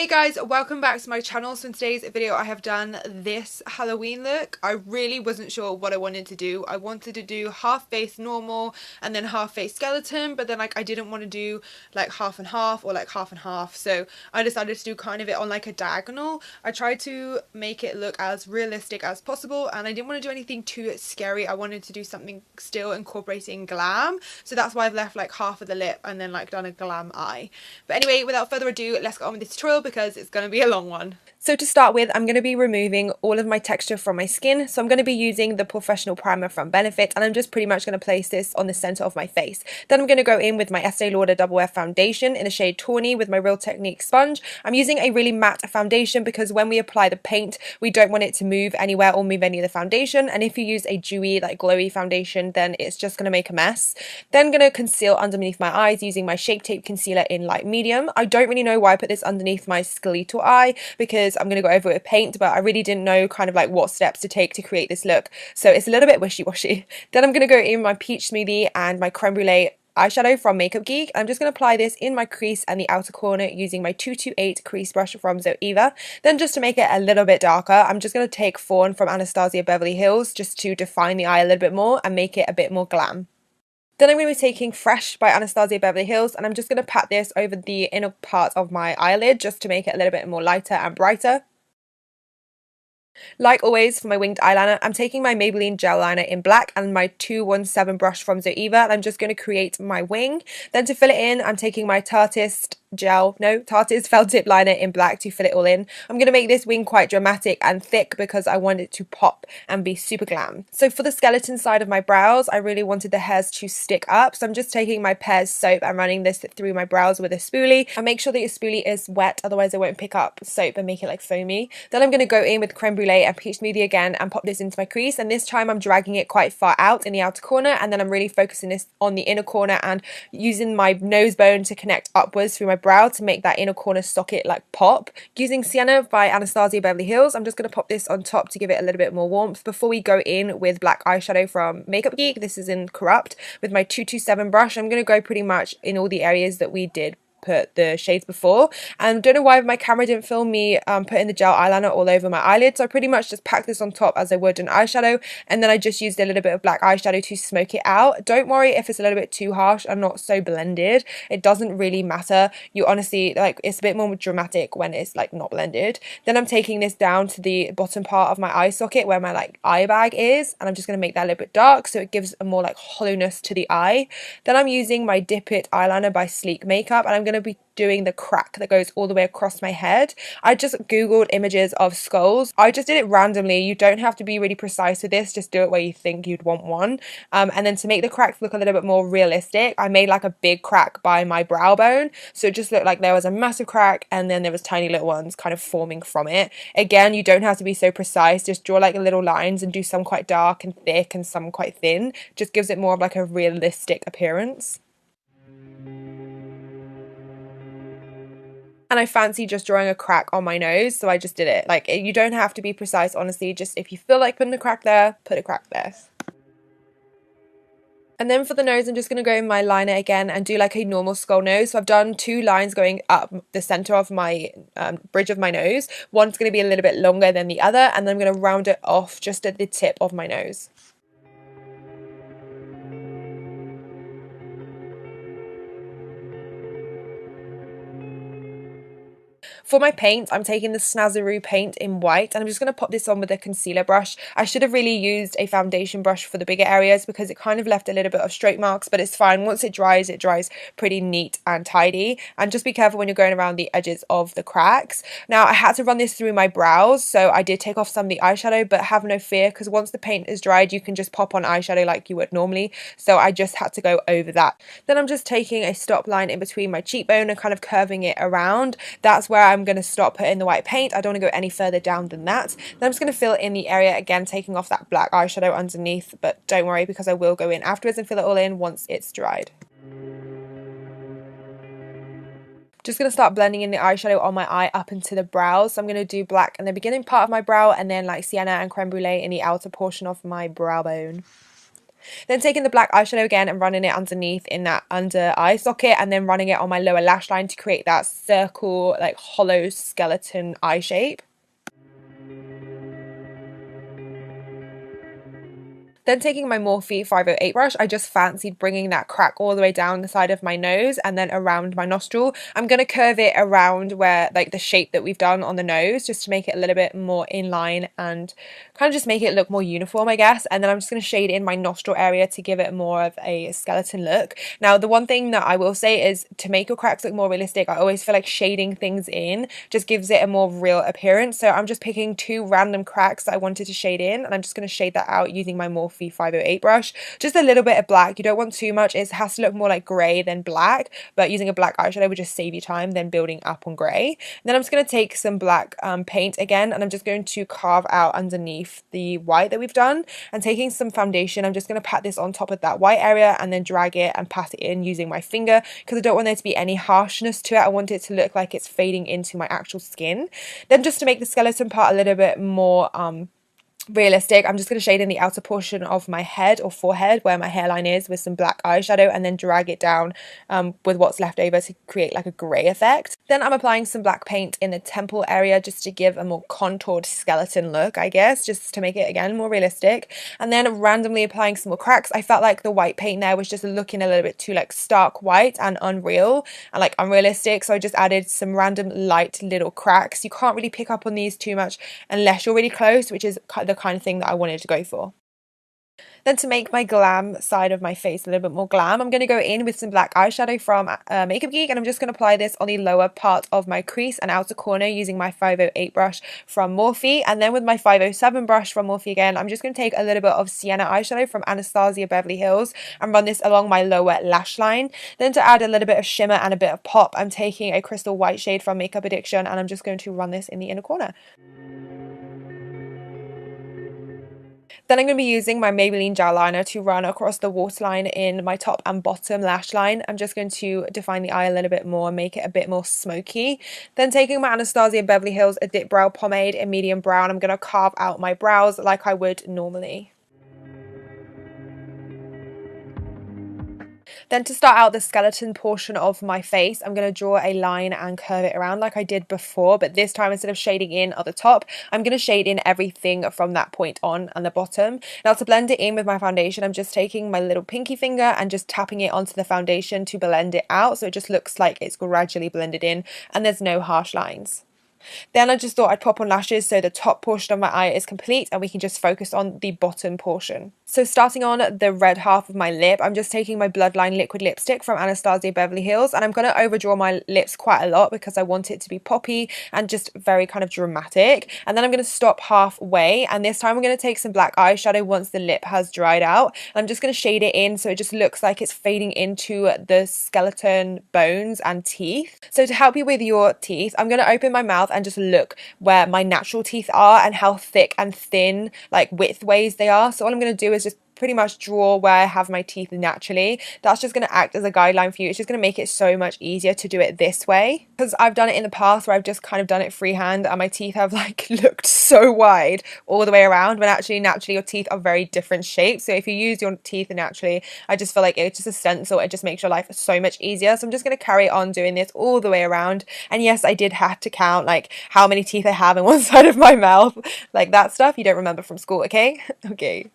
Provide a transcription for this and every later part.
Hey guys, welcome back to my channel. So in today's video I have done this Halloween look. I really wasn't sure what I wanted to do. I wanted to do half face normal and then half face skeleton, but then I didn't want to do like half and half or like half and half, so I decided to do kind of it on like a diagonal. I tried to make it look as realistic as possible and I didn't want to do anything too scary. I wanted to do something still incorporating glam, so that's why I've left like half of the lip and then like done a glam eye. But anyway, without further ado, let's get on with this tutorial because it's going to be a long one. So to start with, I'm going to be removing all of my texture from my skin. So I'm going to be using the Professional Primer from Benefit, and I'm just pretty much going to place this on the center of my face. Then I'm going to go in with my Estee Lauder Double Wear foundation in the shade Tawny with my Real Technique sponge. I'm using a really matte foundation because when we apply the paint, we don't want it to move anywhere or move any of the foundation. And if you use a dewy, like glowy foundation, then it's just going to make a mess. Then I'm going to conceal underneath my eyes using my Shape Tape concealer in light medium. I don't really know why I put this underneath my skeletal eye because I'm going to go over it with paint, but I really didn't know kind of like what steps to take to create this look, so it's a little bit wishy-washy. Then I'm going to go in my Peach Smoothie and my Creme Brulee eyeshadow from Makeup Geek. I'm just going to apply this in my crease and the outer corner using my 228 crease brush from Zoeva. Then just to make it a little bit darker, I'm just going to take Fawn from Anastasia Beverly Hills just to define the eye a little bit more and make it a bit more glam. Then I'm going to be taking Fresh by Anastasia Beverly Hills and I'm just going to pat this over the inner part of my eyelid just to make it a little bit more lighter and brighter. Like always, for my winged eyeliner, I'm taking my Maybelline gel liner in black and my 217 brush from Zoeva, and I'm just going to create my wing. Then to fill it in, I'm taking my Tarteist felt tip liner in black to fill it all in. I'm going to make this wing quite dramatic and thick because I want it to pop and be super glam. So for the skeleton side of my brows, I really wanted the hairs to stick up, so I'm just taking my Pears soap and running this through my brows with a spoolie. And make sure that your spoolie is wet, otherwise it won't pick up soap and make it like foamy. Then I'm going to go in with Creme Brulee and Peach Smoothie again and pop this into my crease, and this time I'm dragging it quite far out in the outer corner, and then I'm really focusing this on the inner corner and using my nose bone to connect upwards through my brow to make that inner corner socket like pop. Using Sienna by Anastasia Beverly Hills, I'm just going to pop this on top to give it a little bit more warmth before we go in with black eyeshadow from Makeup Geek. This is in Corrupt with my 227 brush. I'm going to go pretty much in all the areas that we did put the shades before, and don't know why my camera didn't film me putting the gel eyeliner all over my eyelid, so I pretty much just packed this on top as I would an eyeshadow, and then I just used a little bit of black eyeshadow to smoke it out. Don't worry if it's a little bit too harsh and not so blended, it doesn't really matter. You honestly, like, it's a bit more dramatic when it's like not blended. Then I'm taking this down to the bottom part of my eye socket where my like eye bag is, and I'm just going to make that a little bit dark so it gives a more like hollowness to the eye. Then I'm using my Dip It eyeliner by Sleek Makeup, and I'm going to be doing the crack that goes all the way across my head. I just googled images of skulls. I just did it randomly. You don't have to be really precise with this, just do it where you think you'd want one. And then to make the cracks look a little bit more realistic, I made like a big crack by my brow bone, so it just looked like there was a massive crack and then there was tiny little ones kind of forming from it. Again, you don't have to be so precise, just draw like little lines and do some quite dark and thick and some quite thin. Just gives it more of like a realistic appearance. And I fancy just drawing a crack on my nose, so I just did it. Like, you don't have to be precise, honestly, just if you feel like putting a crack there, put a crack there. And then for the nose, I'm just going to go in my liner again and do like a normal skull nose. So I've done two lines going up the centre of my bridge of my nose. One's going to be a little bit longer than the other, and then I'm going to round it off just at the tip of my nose. For my paint, I'm taking the Snazzaroo paint in white, and I'm just going to pop this on with a concealer brush. I should have really used a foundation brush for the bigger areas because it kind of left a little bit of straight marks, but it's fine. Once it dries pretty neat and tidy. And just be careful when you're going around the edges of the cracks. Now, I had to run this through my brows, so I did take off some of the eyeshadow, but have no fear because once the paint is dried, you can just pop on eyeshadow like you would normally. So I just had to go over that. Then I'm just taking a stop line in between my cheekbone and kind of curving it around. That's where I'm going to stop putting the white paint. I don't want to go any further down than that. Then I'm just going to fill in the area again, taking off that black eyeshadow underneath, but don't worry because I will go in afterwards and fill it all in once it's dried. Just going to start blending in the eyeshadow on my eye up into the brows. So I'm going to do black in the beginning part of my brow and then like Sienna and Creme Brulee in the outer portion of my brow bone. Then taking the black eyeshadow again and running it underneath in that under eye socket, and then running it on my lower lash line to create that circle, like hollow skeleton eye shape. Then taking my Morphe 508 brush, I just fancied bringing that crack all the way down the side of my nose and then around my nostril. I'm going to curve it around where, like, the shape that we've done on the nose, just to make it a little bit more in line and kind of just make it look more uniform, I guess. And then I'm just going to shade in my nostril area to give it more of a skeleton look. Now, the one thing that I will say is to make your cracks look more realistic, I always feel like shading things in just gives it a more real appearance. So I'm just picking two random cracks that I wanted to shade in, and I'm just going to shade that out using my Morphe 508 brush. Just a little bit of black. You don't want too much. It has to look more like grey than black, but using a black eyeshadow would just save you time than building up on grey. And then I'm just going to take some black paint again, and I'm just going to carve out underneath the white that we've done. And taking some foundation, I'm just going to pat this on top of that white area and then drag it and pat it in using my finger, because I don't want there to be any harshness to it. I want it to look like it's fading into my actual skin. Then just to make the skeleton part a little bit more realistic, I'm just going to shade in the outer portion of my head or forehead where my hairline is with some black eyeshadow, and then drag it down with what's left over to create like a grey effect. Then I'm applying some black paint in the temple area just to give a more contoured skeleton look, I guess, just to make it again more realistic. And then randomly applying some more cracks. I felt like the white paint there was just looking a little bit too like stark white and unreal and like unrealistic, so I just added some random light little cracks. You can't really pick up on these too much unless you're really close, which is the kind of thing that I wanted to go for. Then to make my glam side of my face a little bit more glam, I'm going to go in with some black eyeshadow from Makeup Geek, and I'm just going to apply this on the lower part of my crease and outer corner using my 508 brush from Morphe. And then with my 507 brush from Morphe again, I'm just going to take a little bit of sienna eyeshadow from Anastasia Beverly Hills and run this along my lower lash line. Then to add a little bit of shimmer and a bit of pop, I'm taking a crystal white shade from Makeup Addiction, and I'm just going to run this in the inner corner. Then I'm going to be using my Maybelline gel liner to run across the waterline in my top and bottom lash line. I'm just going to define the eye a little bit more, make it a bit more smoky. Then taking my Anastasia Beverly Hills A Dip Brow Pomade in medium brown, I'm going to carve out my brows like I would normally. Then to start out the skeleton portion of my face, I'm going to draw a line and curve it around like I did before, but this time instead of shading in at the top, I'm going to shade in everything from that point on and the bottom. Now to blend it in with my foundation, I'm just taking my little pinky finger and just tapping it onto the foundation to blend it out, so it just looks like it's gradually blended in and there's no harsh lines. Then I just thought I'd pop on lashes so the top portion of my eye is complete and we can just focus on the bottom portion. So starting on the red half of my lip, I'm just taking my Bloodline liquid lipstick from Anastasia Beverly Hills, and I'm going to overdraw my lips quite a lot because I want it to be poppy and just very kind of dramatic. And then I'm going to stop halfway, and this time I'm going to take some black eyeshadow once the lip has dried out. And I'm just going to shade it in so it just looks like it's fading into the skeleton bones and teeth. So to help you with your teeth, I'm going to open my mouth and just look where my natural teeth are and how thick and thin, like widthways they are. So all I'm going to do is just pretty much draw where I have my teeth naturally. That's just going to act as a guideline for you. It's just going to make it so much easier to do it this way, because I've done it in the past where I've just kind of done it freehand and my teeth have like looked so wide all the way around, when actually naturally your teeth are very different shapes. So if you use your teeth naturally, I just feel like it's just a stencil. It just makes your life so much easier. So I'm just going to carry on doing this all the way around. And yes, I did have to count like how many teeth I have in one side of my mouth, like that stuff you don't remember from school, okay? Okay.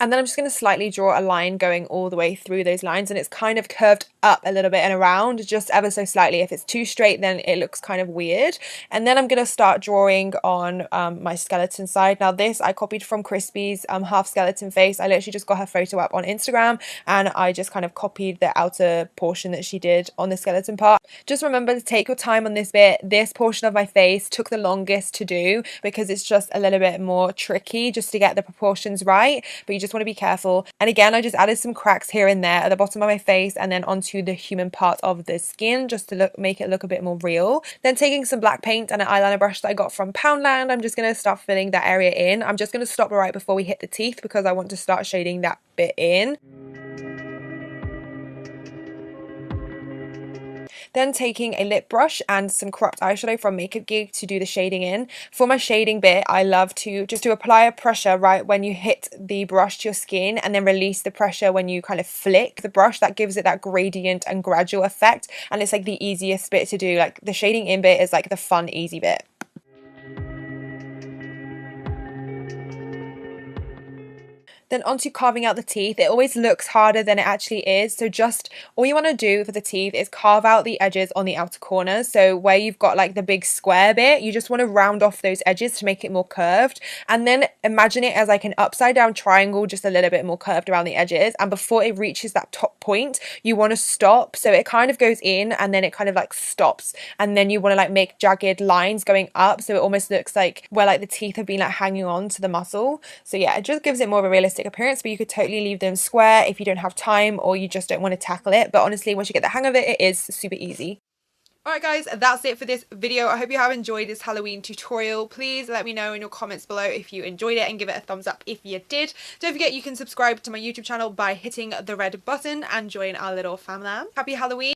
And then I'm just going to slightly draw a line going all the way through those lines, and it's kind of curved up a little bit and around just ever so slightly. If it's too straight, then it looks kind of weird. And then I'm going to start drawing on my skeleton side. Now this I copied from Crispy's half skeleton face. I literally just got her photo up on Instagram and I just kind of copied the outer portion that she did on the skeleton part. Just remember to take your time on this bit. This portion of my face took the longest to do because it's just a little bit more tricky just to get the proportions right, but you just want to be careful. And again, I just added some cracks here and there at the bottom of my face and then onto the human part of the skin just to make it look a bit more real. Then taking some black paint and an eyeliner brush that I got from Poundland, I'm just going to start filling that area in. I'm just going to stop right before we hit the teeth because I want to start shading that bit in. Then taking a lip brush and some cropped eyeshadow from Makeup Geek to do the shading in. For my shading bit, I love to just to apply a pressure right when you hit the brush to your skin, and then release the pressure when you kind of flick the brush. That gives it that gradient and gradual effect, and it's like the easiest bit to do. Like the shading in bit is like the fun, easy bit. Then onto carving out the teeth. It always looks harder than it actually is. So just all you want to do for the teeth is carve out the edges on the outer corners. So where you've got like the big square bit, you just want to round off those edges to make it more curved. And then imagine it as like an upside down triangle, just a little bit more curved around the edges. And before it reaches that top point, you want to stop. So it kind of goes in and then it kind of like stops. And then you want to like make jagged lines going up. So it almost looks like where like the teeth have been like hanging on to the muscle. So yeah, it just gives it more of a realistic appearance, but you could totally leave them square if you don't have time or you just don't want to tackle it. But honestly, once you get the hang of it, it is super easy. Alright guys, that's it for this video. I hope you have enjoyed this Halloween tutorial. Please let me know in your comments below if you enjoyed it and give it a thumbs up if you did. Don't forget you can subscribe to my YouTube channel by hitting the red button and join our little family. Happy Halloween!